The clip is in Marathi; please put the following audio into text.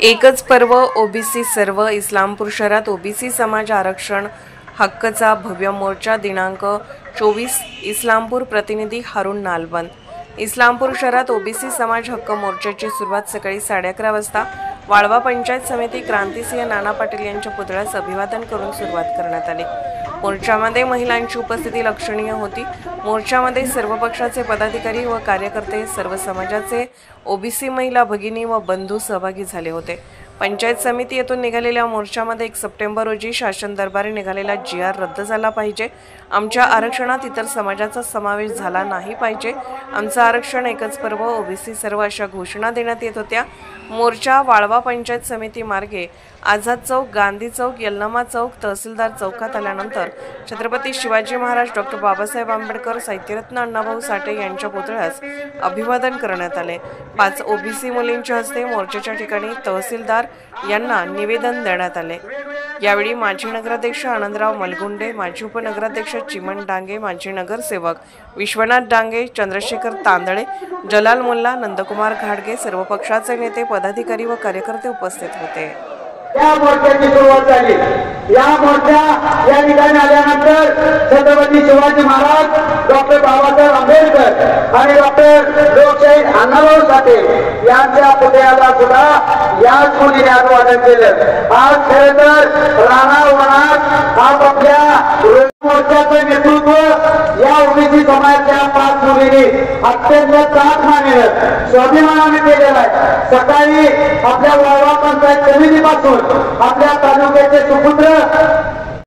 एकच पर्व ओबीसी सर्व इस्लामपूर शहरात ओबीसी समाज आरक्षण हक्कचा भव्य मोर्चा दिनांक 24 इस्लामपूर प्रतिनिधी हारून नालबंद। इस्लामपूर शहरात ओबीसी समाज हक्क मोर्चाची सुरुवात सकाळी 11:30 वाजता वाळवा पंचायत समिती क्रांतिसिंह नाना पाटील यांच्या पुतळ्यास अभिवादन करून सुरुवात करण्यात आली। मोर्चामध्ये महिलांची उपस्थिती लक्षणीय होती। मोर्चामध्ये सर्व पक्षाचे पदाधिकारी व कार्यकर्ते, सर्व समाजाचे ओबीसी महिला भगिनी व बंधू सहभागी झाले होते। पंचायत समिती येथून निघालेल्या मोर्चामध्ये 1 सप्टेंबर रोजी शासन दरबारी निघालेला GR रद्द झाला पाहिजे। आमच्या आरक्षणात इतर समाजाचा समावेश झाला नाही पाहिजे। आमचं आरक्षण एकच पर्व ओबीसी सर्व अशा घोषणा देण्यात येत होत्या। मोर्चा वाळवा पंचायत समिती मार्गे आझाद चौक, गांधी चौक, यल्लमा चौक, तहसीलदार चौकात आल्यानंतर छत्रपती शिवाजी महाराज, डॉक्टर बाबासाहेब आंबेडकर, साहित्यरत्न अण्णाभाऊ साठे यांच्या पुतळ्यास अभिवादन करण्यात आले। 5 ओबीसी मुलींच्या हस्ते मोर्चाच्या ठिकाणी तहसीलदार यांना निवेदन देण्यात आले। यावेळी माजी नगराध्यक्ष आनंदराव मलगुंडे, माजी उपनगराध्यक्ष चिमण डांगे, माजी नगरसेवक विश्वनाथ डांगे, चंद्रशेखर तांदळे, जलाल मुल्ला, नंदकुमार घाडगे, सर्व पक्षाचे नेते, पदाधिकारी व कार्यकर्ते उपस्थित होते। या मोर्चाची सुरुवात झाली। या मोर्चा या ठिकाणी आल्यानंतर छत्रपती शिवाजी महाराज, डॉक्टर बाबासाहेब आंबेडकर आणि डॉक्टर लोकशाहीर अण्णाभाऊ साठे यांच्या पुतळ्याला सुद्धा याच मुलीने अभिवादन केलं। आज खरं तर राणा वनात आपल्या मोर्चाचं नेतृत्व या ओबीसी समाजाच्या 5 मुलींनी अत्यंत ताकदीने स्वाभिमानाने केलेला आहे। सकाळी आपल्या वाळवा पंचायत समितीपासून आपल्या तालुक्याचे